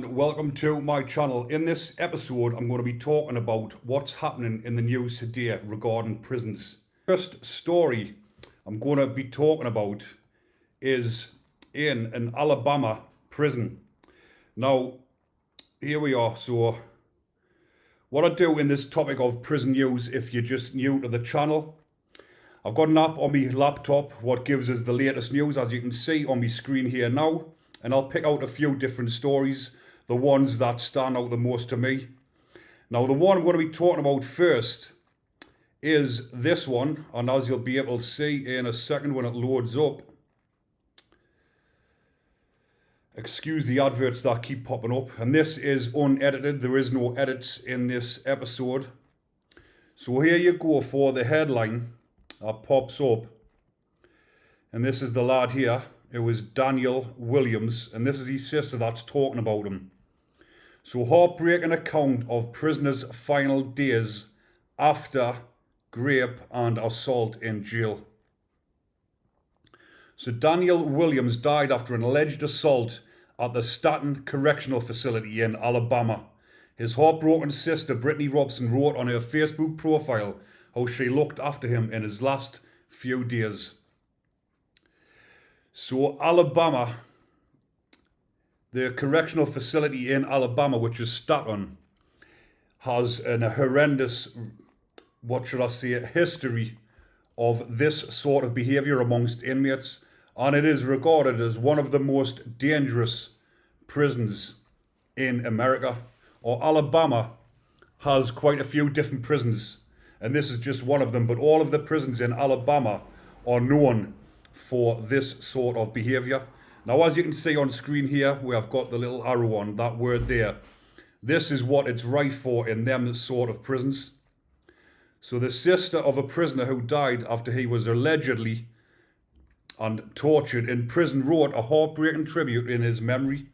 Welcome to my channel. In this episode, I'm going to be talking about what's happening in the news today regarding prisons. First story I'm going to be talking about is in an Alabama prison. Now, here we are. So, what I do in this topic of prison news, if you're just new to the channel, I've got an app on my laptop what gives us the latest news, as you can see on my screen here now, and I'll pick out a few different stories, the ones that stand out the most to me. Now, the one I'm going to be talking about first is this one, and as you'll be able to see in a second when it loads up, excuse the adverts that keep popping up, and this is unedited. There is no edits in this episode. So here you go for the headline that pops up, and this is the lad here. It was Daniel Willams, and this is his sister that's talking about him. So, heartbreaking account of prisoner's final days after rape and assault in jail. So, Daniel Willams died after an alleged assault at the Straton Correctional Facility in Alabama. His heartbroken sister, Brittany Robson, wrote on her Facebook profile how she looked after him in his last few days. So, Alabama, the correctional facility in Alabama, which is Straton, has a horrendous, what should I say, history of this sort of behaviour amongst inmates, and it is regarded as one of the most dangerous prisons in America. Or Alabama has quite a few different prisons, and this is just one of them, but all of the prisons in Alabama are known for this sort of behaviour. Now, as you can see on screen here, where I've got the little arrow on, that word there, this is what it's rife for in them sort of prisons. So the sister of a prisoner who died after he was allegedly and tortured in prison wrote a heartbreaking tribute in his memory.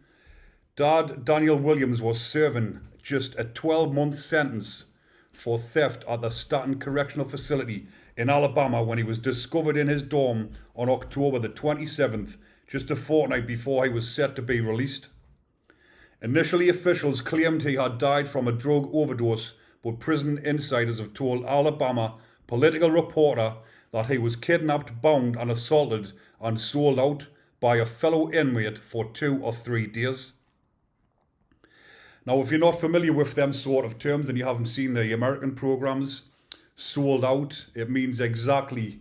Dad Daniel Willams was serving just a 12-month sentence for theft at the Straton Correctional Facility in Alabama when he was discovered in his dorm on October the 27th, just a fortnight before he was set to be released. Initially, officials claimed he had died from a drug overdose, but prison insiders have told Alabama political reporter that he was kidnapped, bound and assaulted and sold out by a fellow inmate for 2 or 3 days. Now, if you're not familiar with them sort of terms and you haven't seen the American programs, sold out, it means exactly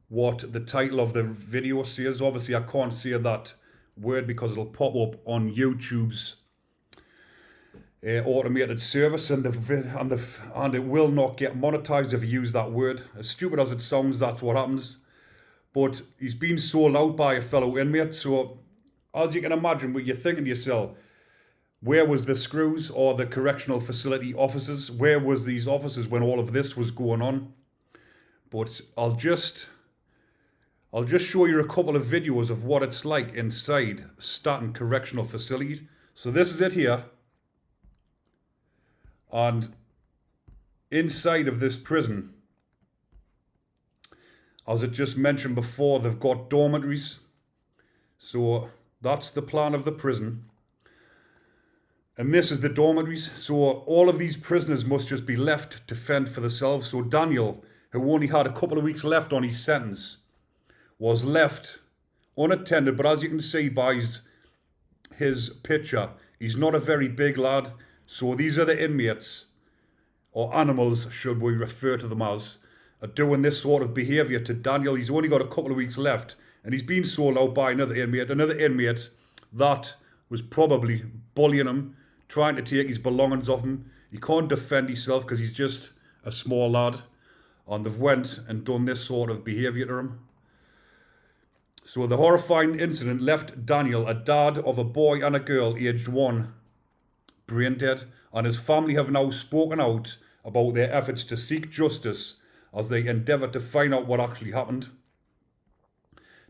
what the title of the video says. Obviously, I can't say that word because it'll pop up on YouTube's automated service, and it will not get monetized if you use that word. As stupid as it sounds, that's what happens. But he's been sold out by a fellow inmate. So, as you can imagine, what you're thinking to yourself, where was the screws or the correctional facility officers? Where was these officers when all of this was going on? But I'll just show you a couple of videos of what it's like inside Straton Correctional Facility. So this is it here. And inside of this prison, as I just mentioned before, they've got dormitories. So that's the plan of the prison. And this is the dormitories. So all of these prisoners must just be left to fend for themselves. So Daniel, who only had a couple of weeks left on his sentence, was left unattended. But as you can see by his picture, he's not a very big lad. So these are the inmates, or animals should we refer to them as, are doing this sort of behaviour to Daniel. He's only got a couple of weeks left, and he's been sold out by another inmate that was probably bullying him, trying to take his belongings off him. He can't defend himself because he's just a small lad, and they've went and done this sort of behaviour to him. So the horrifying incident left Daniel, a dad of a boy and a girl aged 1, brain dead, and his family have now spoken out about their efforts to seek justice as they endeavour to find out what actually happened.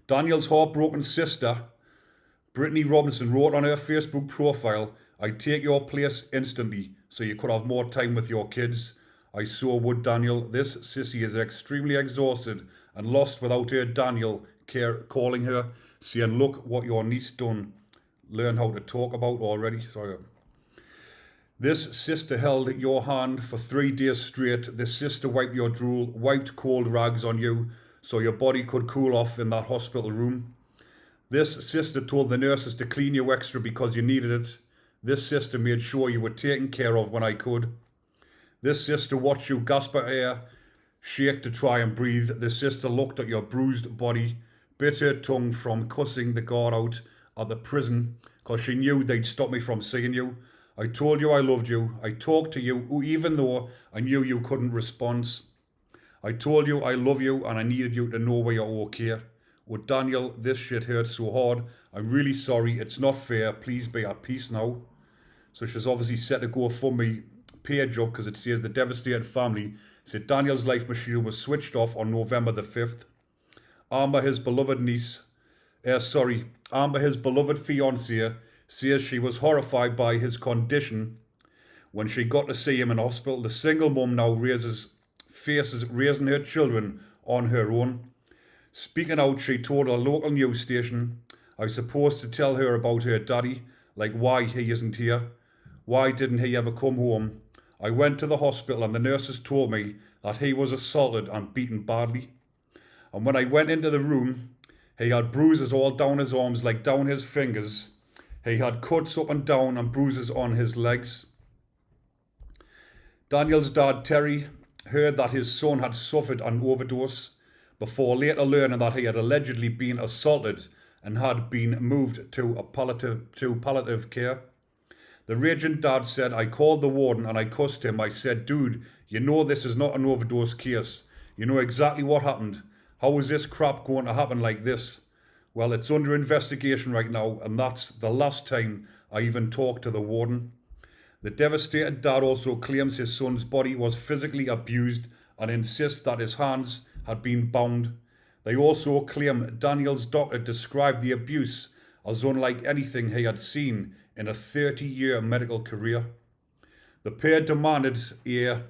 Daniel's heartbroken sister, Brittany Robinson, wrote on her Facebook profile, "I'd take your place instantly so you could have more time with your kids. I so would, Daniel. This sissy is extremely exhausted and lost without her Daniel calling her, saying, look what your niece done. learn how to talk about already. Sorry. This sister held your hand for 3 days straight. This sister wiped your drool, wiped cold rags on you so your body could cool off in that hospital room. This sister told the nurses to clean you extra because you needed it. This sister made sure you were taken care of when I could. This sister watched you gasp for air, shake to try and breathe. This sister looked at your bruised body, bit her tongue from cussing the guard out at the prison because she knew they'd stop me from seeing you. I told you I loved you. I talked to you even though I knew you couldn't respond. I told you I love you and I needed you to know where you're okay. Oh, Daniel, this shit hurts so hard. I'm really sorry. It's not fair. Please be at peace now. So she's obviously set to go for me page up because it says the devastated family said Daniel's life machine was switched off on November the 5th. Amber, his beloved fiancée, says she was horrified by his condition when she got to see him in hospital. The single mum now faces raising her children on her own. Speaking out, she told a local news station, I was supposed to tell her about her daddy, like why he isn't here. Why didn't he ever come home? I went to the hospital and the nurses told me that he was assaulted and beaten badly. And when I went into the room, he had bruises all down his arms, like down his fingers. He had cuts up and down and bruises on his legs. Daniel's dad, Terry, heard that his son had suffered an overdose before later learning that he had allegedly been assaulted and had been moved to palliative care. The raging dad said, I called the warden and I cussed him. I said, dude, you know this is not an overdose case. You know exactly what happened. How is this crap going to happen like this? Well, it's under investigation right now, and that's the last time I even talked to the warden. The devastated dad also claims his son's body was physically abused and insists that his hands had been bound. They also claim Daniel's doctor described the abuse as unlike anything he had seen in a 30-year medical career. The pair demanded a,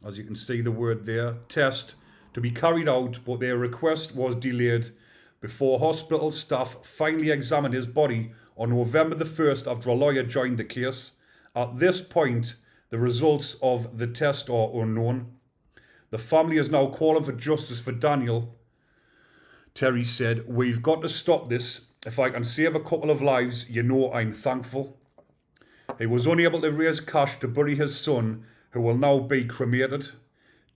as you can see the word there, test to be carried out, but their request was delayed before hospital staff finally examined his body on November the 1st after a lawyer joined the case. At this point, the results of the test are unknown. The family is now calling for justice for Daniel. Terry said, we've got to stop this. If I can save a couple of lives, you know I'm thankful. He was unable to raise cash to bury his son, who will now be cremated.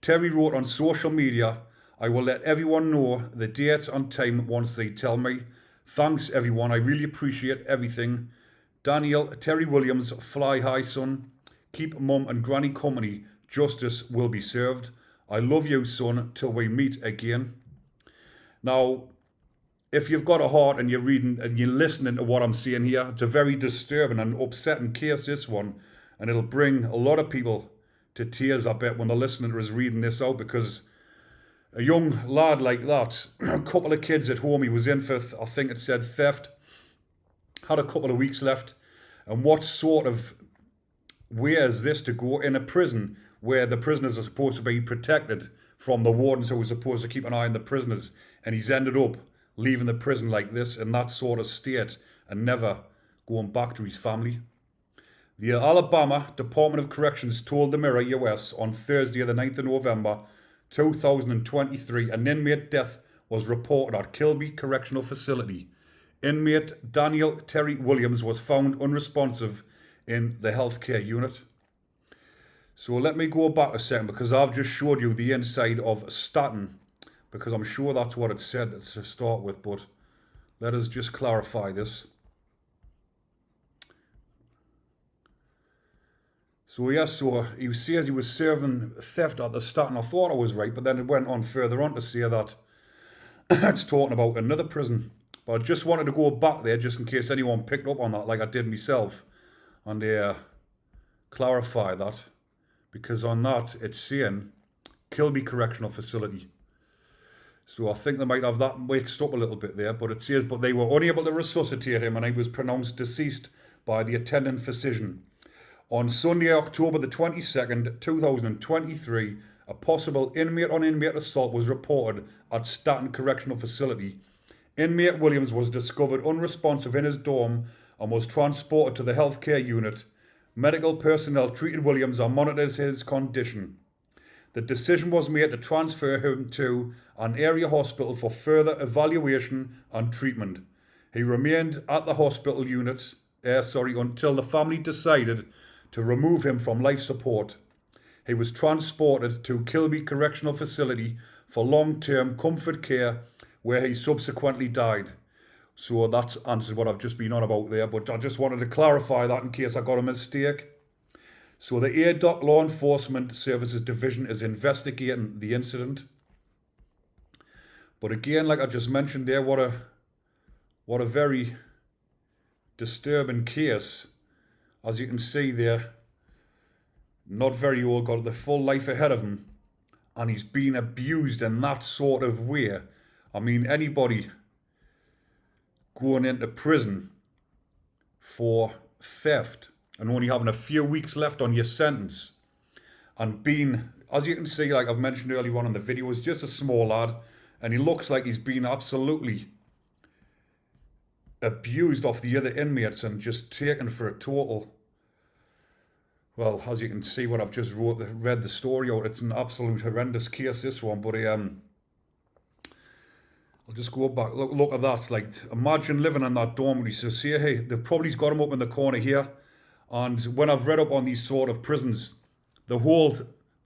Terry wrote on social media, I will let everyone know the date and time once they tell me. Thanks everyone, I really appreciate everything. Daniel, Terry Willams, fly high son. Keep mum and granny company. Justice will be served. I love you son till we meet again. Now, if you've got a heart and you're reading and you're listening to what I'm saying here, it's a very disturbing and upsetting case, this one. And it'll bring a lot of people to tears, I bet, when they're listening to us reading this out, because a young lad like that, a couple of kids at home, he was in for, I think it said theft, had a couple of weeks left. And what sort of way is this to go in a prison where the prisoners are supposed to be protected from the wardens who are supposed to keep an eye on the prisoners, and he's ended up leaving the prison like this in that sort of state and never going back to his family. The Alabama Department of Corrections told the Mirror US on Thursday the 9th of November 2023 an inmate death was reported at Kilby Correctional Facility. Inmate Daniel Terry Willams was found unresponsive in the healthcare unit. So let me go back a second, because I've just showed you the inside of Straton, because I'm sure that's what it said to start with, but let us just clarify this. So yes, so he says he was serving theft at the Straton. I thought I was right, but then it went on further on to say that it's talking about another prison. But I just wanted to go back there just in case anyone picked up on that, like I did myself, and clarify that, because on that it's saying Kilby Correctional Facility. So I think they might have that mixed up a little bit there, but it says, but they were unable to resuscitate him and he was pronounced deceased by the attending physician. On Sunday, October the 22nd, 2023, a possible inmate-on-inmate assault was reported at Straton Correctional Facility. Inmate Willams was discovered unresponsive in his dorm and was transported to the healthcare unit. Medical personnel treated Willams and monitored his condition. The decision was made to transfer him to an area hospital for further evaluation and treatment. He remained at the hospital unit until the family decided to remove him from life support. He was transported to Kilby Correctional Facility for long-term comfort care, where he subsequently died. So that's answered what I've just been on about there, but I just wanted to clarify that in case I got a mistake. So the ADOC Law Enforcement Services Division is investigating the incident. But again, like I just mentioned there, what a very disturbing case. As you can see there, not very old, got the full life ahead of him, and he's been abused in that sort of way. I mean, anybody going into prison for theft and only having a few weeks left on your sentence, and being, as you can see, like I've mentioned earlier on in the video, is just a small lad, and he looks like he's been absolutely abused off the other inmates and just taken for a total, well, as you can see what I've just read the story out, it's an absolute horrendous case, this one. But I'll just go back, look at that. Like, imagine living in that dormitory. So see, hey, they've probably got him up in the corner here, and when I've read up on these sort of prisons, the whole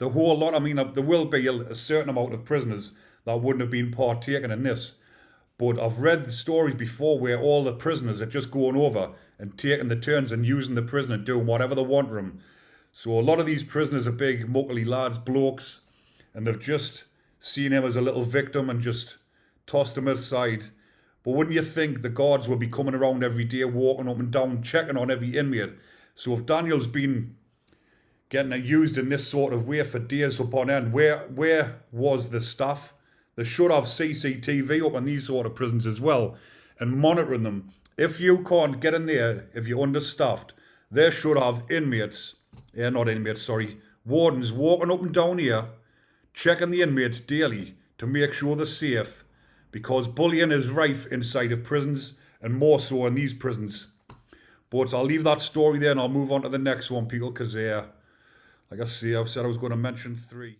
lot, I mean, there will be a certain amount of prisoners that wouldn't have been partaking in this. But I've read the stories before where all the prisoners are just going over and taking the turns and using the prisoner and doing whatever they want to them. So a lot of these prisoners are big, muckly lads, blokes, and they've just seen him as a little victim and just tossed him aside. But wouldn't you think the guards will be coming around every day, walking up and down, checking on every inmate? So if Daniel's been getting used in this sort of way for days upon end, where was the staff? They should have CCTV up in these sort of prisons as well and monitoring them. If you can't get in there, if you're understaffed, they should have wardens walking up and down here, checking the inmates daily to make sure they're safe, because bullying is rife inside of prisons, and more so in these prisons. But I'll leave that story there and I'll move on to the next one, people, because like I say, I've said I was going to mention 3.